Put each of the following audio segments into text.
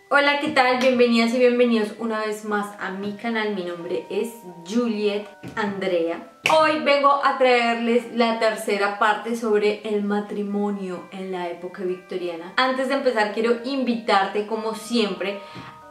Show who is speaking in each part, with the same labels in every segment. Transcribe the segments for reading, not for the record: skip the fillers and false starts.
Speaker 1: Hola, ¿qué tal? Bienvenidas y bienvenidos una vez más a mi canal. Mi nombre es Juliet Andrea. Hoy vengo a traerles la tercera parte sobre el matrimonio en la época victoriana. Antes de empezar, quiero invitarte, como siempre,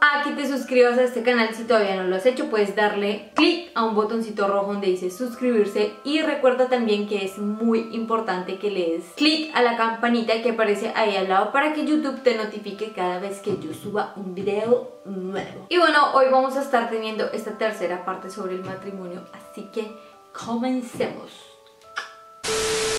Speaker 1: a que te suscribas a este canal. Si todavía no lo has hecho, puedes darle clic a un botoncito rojo donde dice suscribirse, y recuerda también que es muy importante que le des clic a la campanita que aparece ahí al lado para que YouTube te notifique cada vez que yo suba un video nuevo. Y bueno, hoy vamos a estar teniendo esta tercera parte sobre el matrimonio, así que comencemos.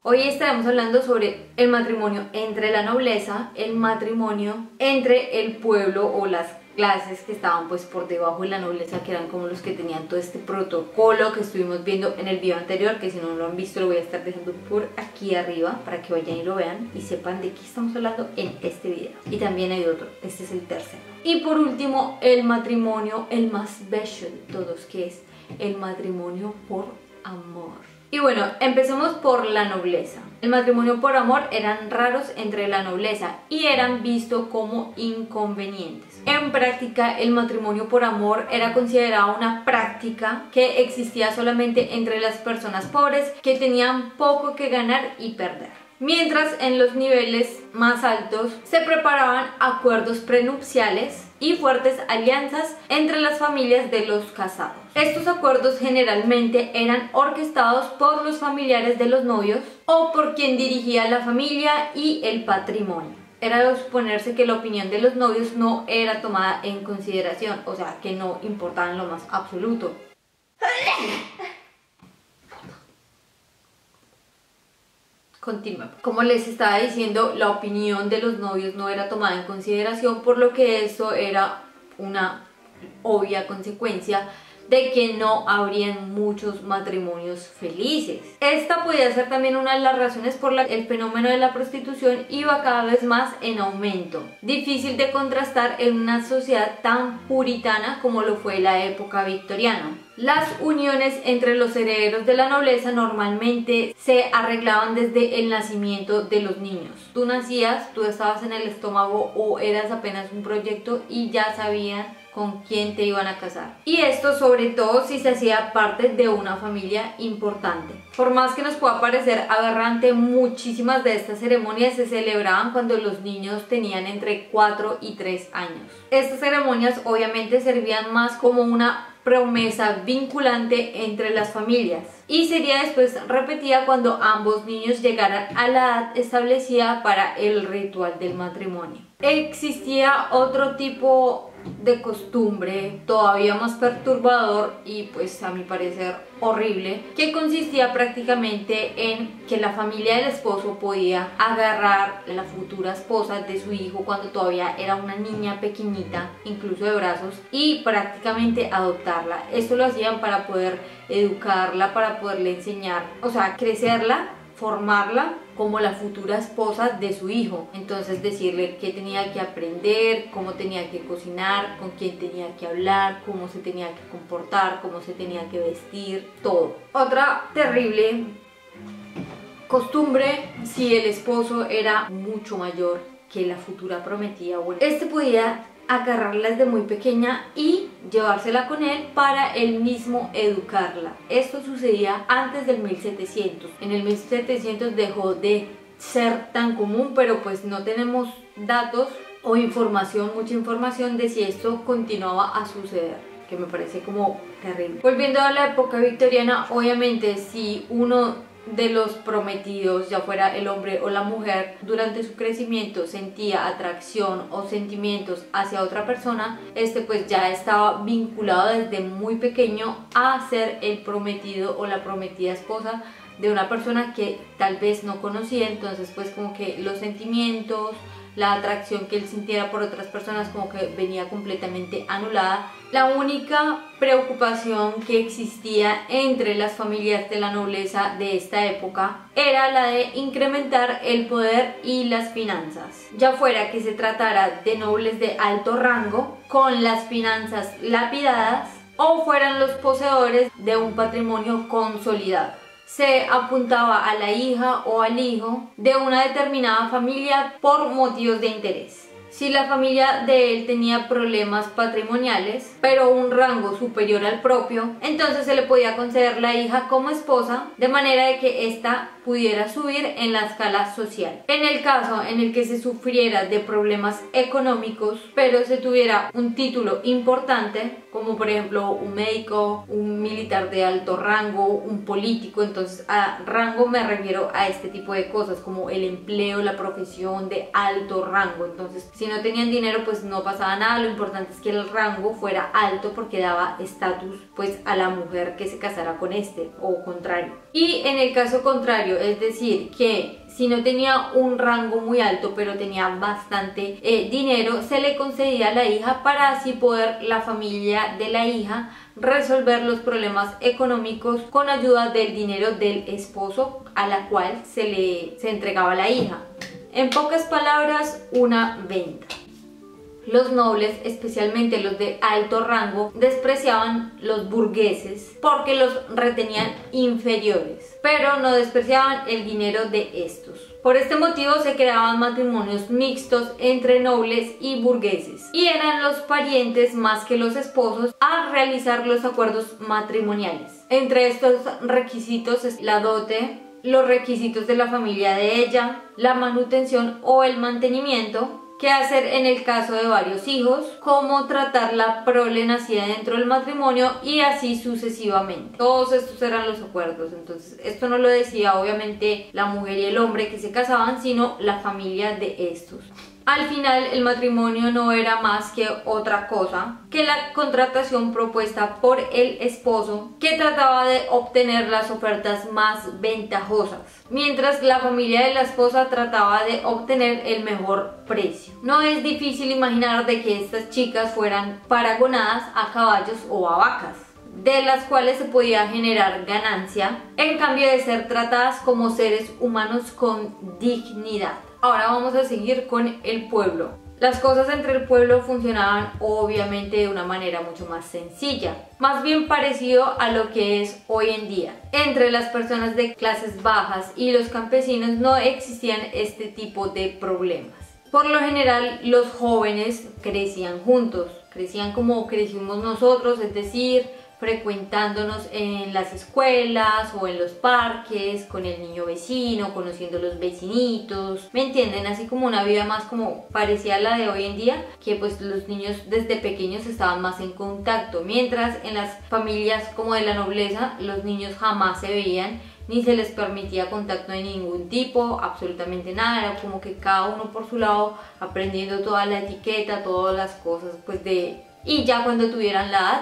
Speaker 1: Hoy estaremos hablando sobre el matrimonio entre la nobleza, el matrimonio entre el pueblo o las clases que estaban pues por debajo de la nobleza, que eran como los que tenían todo este protocolo que estuvimos viendo en el video anterior, que si no lo han visto lo voy a estar dejando por aquí arriba para que vayan y lo vean y sepan de qué estamos hablando en este video. Y también hay otro, este es el tercero. Y por último, el matrimonio, el más bello de todos, que es el matrimonio por amor. Y bueno, empecemos por la nobleza. El matrimonio por amor eran raros entre la nobleza y eran vistos como inconvenientes. En práctica, el matrimonio por amor era considerado una práctica que existía solamente entre las personas pobres que tenían poco que ganar y perder. Mientras en los niveles más altos se preparaban acuerdos prenupciales y fuertes alianzas entre las familias de los casados. Estos acuerdos generalmente eran orquestados por los familiares de los novios o por quien dirigía la familia y el patrimonio. Era de suponerse que la opinión de los novios no era tomada en consideración, o sea, que no importaba en lo más absoluto. Continúa. Como les estaba diciendo, la opinión de los novios no era tomada en consideración, por lo que eso era una obvia consecuencia de que no habrían muchos matrimonios felices. Esta podía ser también una de las razones por la que el fenómeno de la prostitución iba cada vez más en aumento, difícil de contrastar en una sociedad tan puritana como lo fue la época victoriana. Las uniones entre los herederos de la nobleza normalmente se arreglaban desde el nacimiento de los niños. Tú nacías, tú estabas en el estómago o eras apenas un proyecto y ya sabían con quién te iban a casar. Y esto sobre todo si se hacía parte de una familia importante. Por más que nos pueda parecer aberrante, muchísimas de estas ceremonias se celebraban cuando los niños tenían entre 4 y 3 años. Estas ceremonias obviamente servían más como una promesa vinculante entre las familias y sería después repetida cuando ambos niños llegaran a la edad establecida para el ritual del matrimonio. Existía otro tipo de costumbre todavía más perturbador y pues a mi parecer horrible, que consistía prácticamente en que la familia del esposo podía agarrar a la futura esposa de su hijo cuando todavía era una niña pequeñita, incluso de brazos, y prácticamente adoptarla. Esto lo hacían para poder educarla, para poderle enseñar, o sea, crecerla, formarla como la futura esposa de su hijo. Entonces decirle qué tenía que aprender, cómo tenía que cocinar, con quién tenía que hablar, cómo se tenía que comportar, cómo se tenía que vestir, todo. Otra terrible costumbre, si el esposo era mucho mayor que la futura prometida, bueno, este podía agarrarla desde muy pequeña y llevársela con él para él mismo educarla. Esto sucedía antes del 1700. En el 1700 dejó de ser tan común, pero pues no tenemos datos o información, mucha información de si esto continuaba a suceder, que me parece como terrible. Volviendo a la época victoriana, obviamente si uno de los prometidos, ya fuera el hombre o la mujer, durante su crecimiento sentía atracción o sentimientos hacia otra persona, este pues ya estaba vinculado desde muy pequeño a ser el prometido o la prometida esposa de una persona que tal vez no conocía. Entonces pues como que los sentimientos, la atracción que él sintiera por otras personas como que venía completamente anulada. La única preocupación que existía entre las familias de la nobleza de esta época era la de incrementar el poder y las finanzas, ya fuera que se tratara de nobles de alto rango con las finanzas lapidadas o fueran los poseedores de un patrimonio consolidado. Se apuntaba a la hija o al hijo de una determinada familia por motivos de interés. Si la familia de él tenía problemas patrimoniales, pero un rango superior al propio, entonces se le podía conceder la hija como esposa, de manera de que ésta pudiera subir en la escala social. En el caso en el que se sufriera de problemas económicos, pero se tuviera un título importante, como por ejemplo un médico, un militar de alto rango, un político, entonces a rango me refiero a este tipo de cosas como el empleo, la profesión de alto rango. Entonces si no tenían dinero pues no pasaba nada, lo importante es que el rango fuera alto porque daba estatus pues a la mujer que se casara con este o contrario. Y en el caso contrario, es decir que si no tenía un rango muy alto pero tenía bastante dinero, se le concedía a la hija para así poder la familia de la hija resolver los problemas económicos con ayuda del dinero del esposo a la cual se entregaba la hija. En pocas palabras, una venta. Los nobles, especialmente los de alto rango, despreciaban los burgueses porque los retenían inferiores, pero no despreciaban el dinero de estos. Por este motivo se creaban matrimonios mixtos entre nobles y burgueses, y eran los parientes más que los esposos a realizar los acuerdos matrimoniales. Entre estos requisitos es la dote, los requisitos de la familia de ella, la manutención o el mantenimiento, qué hacer en el caso de varios hijos, cómo tratar la prole nacida dentro del matrimonio y así sucesivamente. Todos estos eran los acuerdos. Entonces esto no lo decía obviamente la mujer y el hombre que se casaban, sino la familia de estos. Al final el matrimonio no era más que otra cosa que la contratación propuesta por el esposo, que trataba de obtener las ofertas más ventajosas, mientras la familia de la esposa trataba de obtener el mejor precio. No es difícil imaginar de que estas chicas fueran paragonadas a caballos o a vacas, de las cuales se podía generar ganancia en cambio de ser tratadas como seres humanos con dignidad. Ahora vamos a seguir con el pueblo. Las cosas entre el pueblo funcionaban obviamente de una manera mucho más sencilla, más bien parecido a lo que es hoy en día. Entre las personas de clases bajas y los campesinos no existían este tipo de problemas. Por lo general los jóvenes crecían juntos, crecían como crecimos nosotros, es decir, frecuentándonos en las escuelas o en los parques, con el niño vecino, conociendo los vecinitos, ¿me entienden? Así como una vida más como parecía a la de hoy en día, que pues los niños desde pequeños estaban más en contacto, mientras en las familias como de la nobleza los niños jamás se veían ni se les permitía contacto de ningún tipo, absolutamente nada, era como que cada uno por su lado aprendiendo toda la etiqueta, todas las cosas pues de... Y ya cuando tuvieran la edad,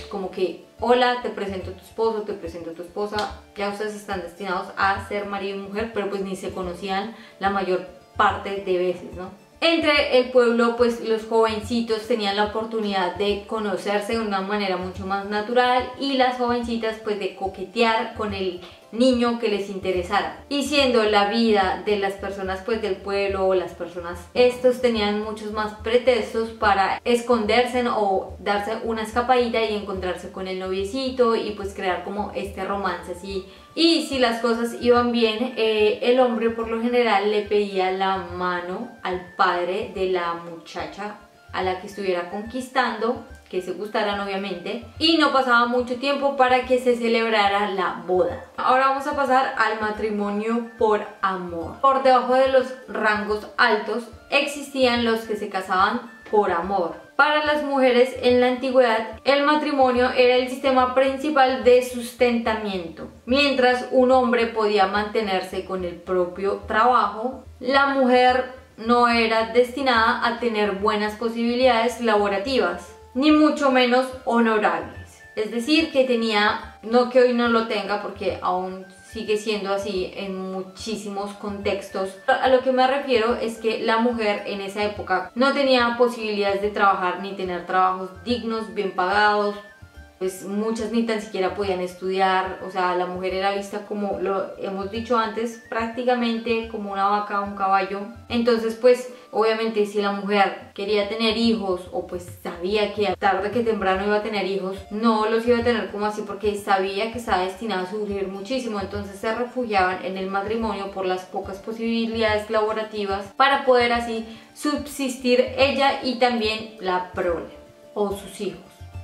Speaker 1: como que hola, te presento a tu esposo, te presento a tu esposa, ya ustedes están destinados a ser marido y mujer, pero pues ni se conocían la mayor parte de veces, ¿no? Entre el pueblo pues los jovencitos tenían la oportunidad de conocerse de una manera mucho más natural y las jovencitas pues de coquetear con el niño que les interesara. Y siendo la vida de las personas pues del pueblo o las personas, estos tenían muchos más pretextos para esconderse o darse una escapadita y encontrarse con el noviecito y pues crear como este romance así. Y si las cosas iban bien, el hombre por lo general le pedía la mano al padre de la muchacha a la que estuviera conquistando, que se gustaran obviamente, y no pasaba mucho tiempo para que se celebrara la boda. Ahora vamos a pasar al matrimonio por amor. Por debajo de los rangos altos existían los que se casaban por amor. Para las mujeres en la antigüedad, el matrimonio era el sistema principal de sustentamiento. Mientras un hombre podía mantenerse con el propio trabajo, la mujer no era destinada a tener buenas posibilidades laborativas, ni mucho menos honorables. Es decir, que tenía, no que hoy no lo tenga porque aún sigue siendo así en muchísimos contextos. A lo que me refiero es que la mujer en esa época no tenía posibilidades de trabajar ni tener trabajos dignos, bien pagados, pues muchas ni tan siquiera podían estudiar, o sea, la mujer era vista como, lo hemos dicho antes, prácticamente como una vaca o un caballo. Entonces pues obviamente si la mujer quería tener hijos o pues sabía que tarde que temprano iba a tener hijos, no los iba a tener como así porque sabía que estaba destinada a sufrir muchísimo, entonces se refugiaban en el matrimonio por las pocas posibilidades laborativas para poder así subsistir ella y también la prole o sus hijos.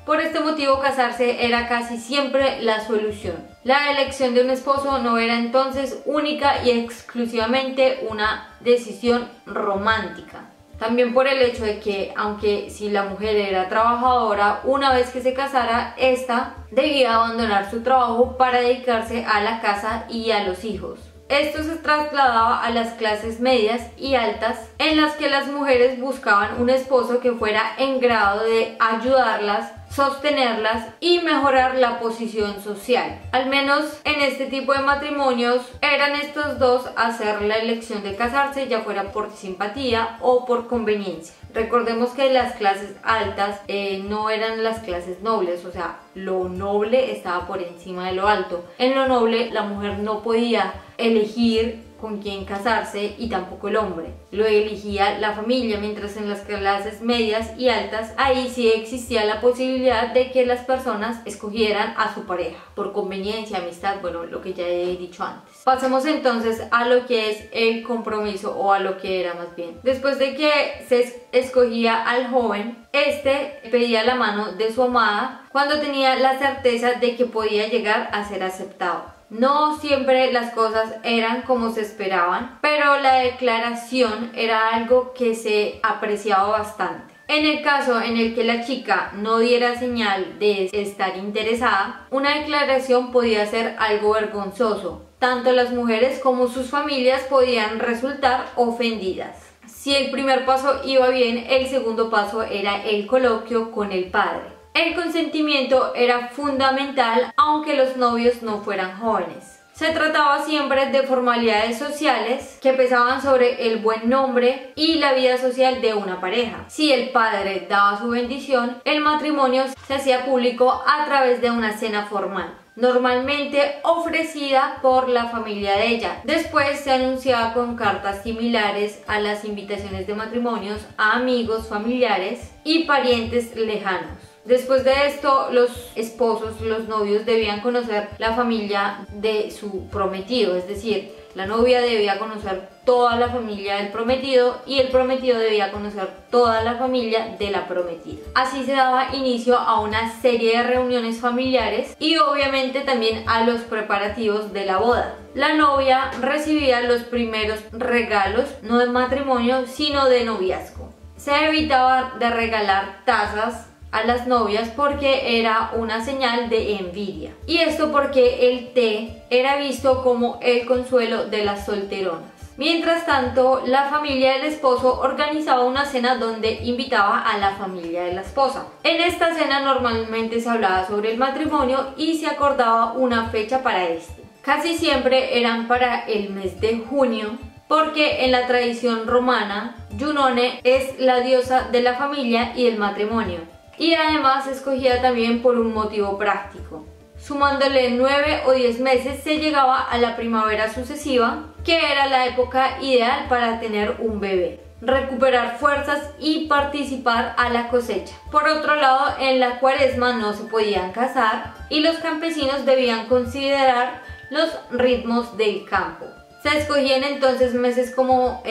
Speaker 1: Por este motivo casarse era casi siempre la solución. La elección de un esposo no era entonces única y exclusivamente una decisión romántica. También por el hecho de que, aunque si la mujer era trabajadora, una vez que se casara, ésta debía abandonar su trabajo para dedicarse a la casa y a los hijos. Esto se trasladaba a las clases medias y altas, en las que las mujeres buscaban un esposo que fuera en grado de ayudarlas, sostenerlas y mejorar la posición social. Al menos en este tipo de matrimonios eran estos dos hacer la elección de casarse, ya fuera por simpatía o por conveniencia. Recordemos que las clases altas no eran las clases nobles, o sea, lo noble estaba por encima de lo alto. En lo noble la mujer no podía elegir con quién casarse y tampoco el hombre, lo elegía la familia, mientras en las clases medias y altas ahí sí existía la posibilidad de que las personas escogieran a su pareja por conveniencia, amistad, bueno, lo que ya he dicho antes. Pasemos entonces a lo que es el compromiso, o a lo que era más bien. Después de que se escogía al joven, este pedía la mano de su amada cuando tenía la certeza de que podía llegar a ser aceptado. No siempre las cosas eran como se esperaban, pero la declaración era algo que se apreciaba bastante. En el caso en el que la chica no diera señal de estar interesada, una declaración podía ser algo vergonzoso. Tanto las mujeres como sus familias podían resultar ofendidas. Si el primer paso iba bien, el segundo paso era el coloquio con el padre. El consentimiento era fundamental, aunque los novios no fueran jóvenes. Se trataba siempre de formalidades sociales que pesaban sobre el buen nombre y la vida social de una pareja. Si el padre daba su bendición, el matrimonio se hacía público a través de una cena formal, normalmente ofrecida por la familia de ella. Después se anunciaba con cartas similares a las invitaciones de matrimonios a amigos, familiares y parientes lejanos. Después de esto, los esposos, los novios debían conocer la familia de su prometido, es decir, la novia debía conocer toda la familia del prometido y el prometido debía conocer toda la familia de la prometida. Así se daba inicio a una serie de reuniones familiares y obviamente también a los preparativos de la boda. La novia recibía los primeros regalos, no de matrimonio, sino de noviazgo. Se evitaba de regalar tazas a las novias porque era una señal de envidia, y esto porque el té era visto como el consuelo de las solteronas. Mientras tanto, la familia del esposo organizaba una cena donde invitaba a la familia de la esposa. En esta cena normalmente se hablaba sobre el matrimonio y se acordaba una fecha para este. Casi siempre eran para el mes de junio, porque en la tradición romana Giunone es la diosa de la familia y del matrimonio, y además escogida también por un motivo práctico. Sumándole 9 o 10 meses se llegaba a la primavera sucesiva, que era la época ideal para tener un bebé, recuperar fuerzas y participar a la cosecha. Por otro lado, en la cuaresma no se podían casar y los campesinos debían considerar los ritmos del campo. Se escogían entonces meses como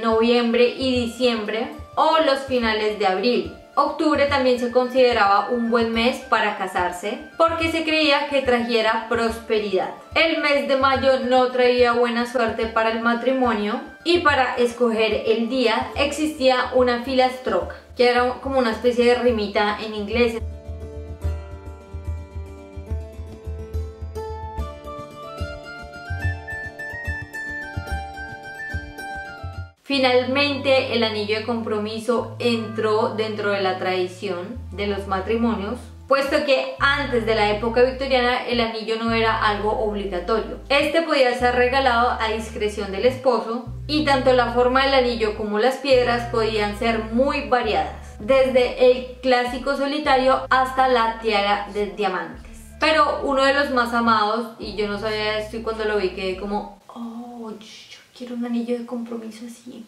Speaker 1: noviembre y diciembre, o los finales de abril. Octubre también se consideraba un buen mes para casarse porque se creía que trajera prosperidad. El mes de mayo no traía buena suerte para el matrimonio, y para escoger el día existía una filastroca, que era como una especie de rimita en inglés. Finalmente, el anillo de compromiso entró dentro de la tradición de los matrimonios puesto que antes de la época victoriana el anillo no era algo obligatorio. Este podía ser regalado a discreción del esposo y tanto la forma del anillo como las piedras podían ser muy variadas, desde el clásico solitario hasta la tiara de diamantes. Pero uno de los más amados, y yo no sabía esto y cuando lo vi quedé como, oh, yo quiero un anillo de compromiso así.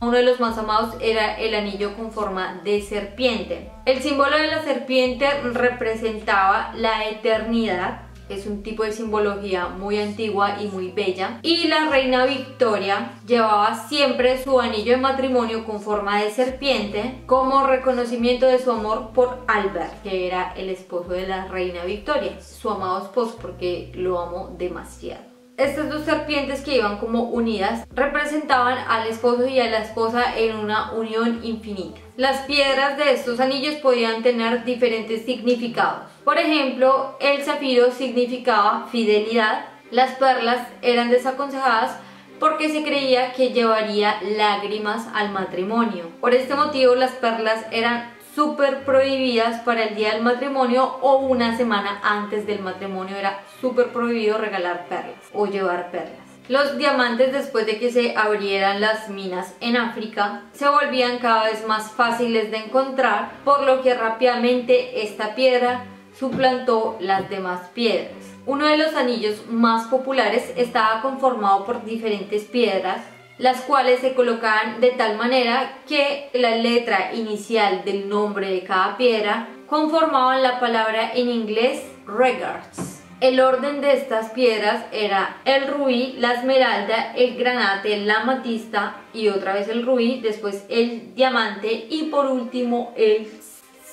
Speaker 1: Uno de los más amados era el anillo con forma de serpiente. El símbolo de la serpiente representaba la eternidad. Es un tipo de simbología muy antigua y muy bella. Y la reina Victoria llevaba siempre su anillo de matrimonio con forma de serpiente como reconocimiento de su amor por Albert, que era el esposo de la reina Victoria, su amado esposo, porque lo amó demasiado. Estas dos serpientes que iban como unidas representaban al esposo y a la esposa en una unión infinita. Las piedras de estos anillos podían tener diferentes significados. Por ejemplo, el zafiro significaba fidelidad, las perlas eran desaconsejadas porque se creía que llevaría lágrimas al matrimonio. Por este motivo las perlas eran súper prohibidas para el día del matrimonio o una semana antes del matrimonio. Era súper prohibido regalar perlas o llevar perlas. Los diamantes, después de que se abrieran las minas en África, se volvían cada vez más fáciles de encontrar, por lo que rápidamente esta piedra suplantó las demás piedras. Uno de los anillos más populares estaba conformado por diferentes piedras, las cuales se colocaban de tal manera que la letra inicial del nombre de cada piedra conformaban la palabra en inglés regards. El orden de estas piedras era el rubí, la esmeralda, el granate, la amatista y otra vez el rubí, después el diamante y por último el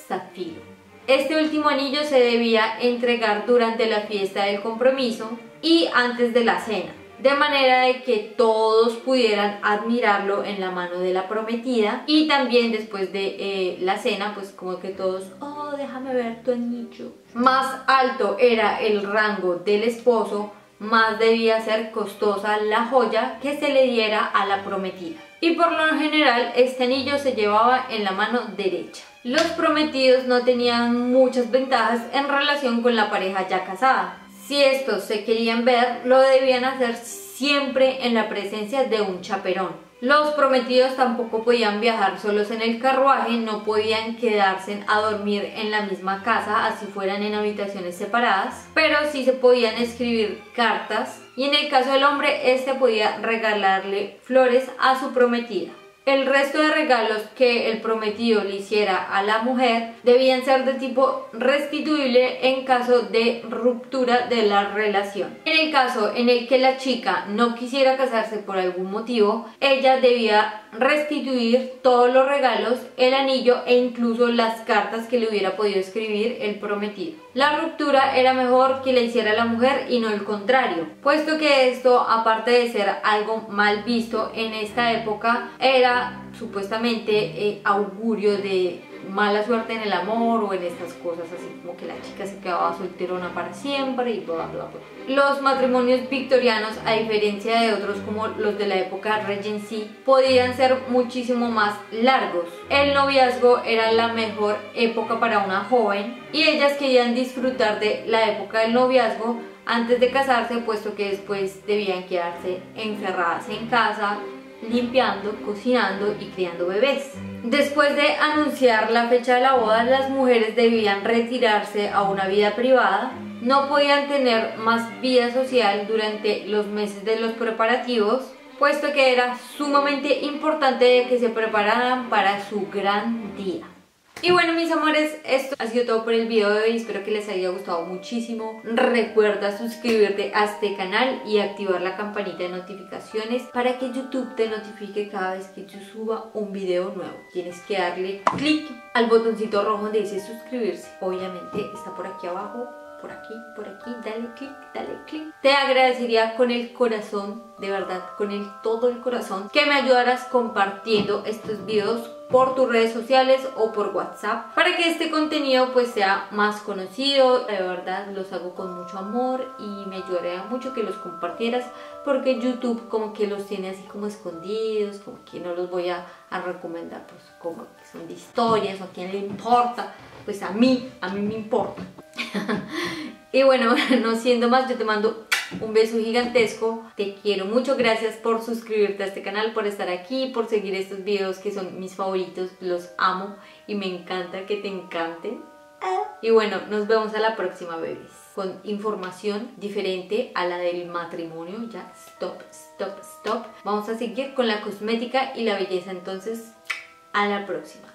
Speaker 1: zafiro. Este último anillo se debía entregar durante la fiesta del compromiso y antes de la cena, de manera de que todos pudieran admirarlo en la mano de la prometida, y también después de la cena, pues como que todos, oh, déjame ver tu anillo. Más alto era el rango del esposo, más debía ser costosa la joya que se le diera a la prometida. Y por lo general este anillo se llevaba en la mano derecha. Los prometidos no tenían muchas ventajas en relación con la pareja ya casada. Si estos se querían ver, lo debían hacer siempre en la presencia de un chaperón. Los prometidos tampoco podían viajar solos en el carruaje, no podían quedarse a dormir en la misma casa, así fueran en habitaciones separadas, pero sí se podían escribir cartas, y en el caso del hombre, este podía regalarle flores a su prometida. El resto de regalos que el prometido le hiciera a la mujer debían ser de tipo restituible en caso de ruptura de la relación. En el caso en el que la chica no quisiera casarse por algún motivo, ella debía restituir todos los regalos, el anillo e incluso las cartas que le hubiera podido escribir el prometido. La ruptura era mejor que la hiciera la mujer y no el contrario, puesto que esto, aparte de ser algo mal visto en esta época, era supuestamente augurio de mala suerte en el amor o en estas cosas, así como que la chica se quedaba solterona para siempre y bla bla bla. Los matrimonios victorianos, a diferencia de otros como los de la época Regency, podían ser muchísimo más largos. El noviazgo era la mejor época para una joven y ellas querían disfrutar de la época del noviazgo antes de casarse, puesto que después debían quedarse encerradas en casa, limpiando, cocinando y criando bebés. Después de anunciar la fecha de la boda, las mujeres debían retirarse a una vida privada, no podían tener más vida social durante los meses de los preparativos, puesto que era sumamente importante que se prepararan para su gran día. Y bueno, mis amores, esto ha sido todo por el video de hoy, espero que les haya gustado muchísimo. Recuerda suscribirte a este canal y activar la campanita de notificaciones para que YouTube te notifique cada vez que yo suba un video nuevo. Tienes que darle clic al botoncito rojo donde dice suscribirse, obviamente está por aquí abajo. por aquí, dale clic. Te agradecería con el corazón, de verdad, con todo el corazón, que me ayudaras compartiendo estos videos por tus redes sociales o por WhatsApp para que este contenido pues sea más conocido. De verdad los hago con mucho amor y me ayudaría mucho que los compartieras, porque YouTube como que los tiene así como escondidos, como que no los voy a recomendar, pues como que son de historias o a quién le importa. Pues a mí me importa. Y bueno, no siendo más, yo te mando un beso gigantesco, te quiero mucho, gracias por suscribirte a este canal, por estar aquí, por seguir estos videos que son mis favoritos, los amo y me encanta que te encanten. Y bueno, nos vemos a la próxima, bebés, con información diferente a la del matrimonio. Ya, stop. Vamos a seguir con la cosmética y la belleza, entonces, a la próxima.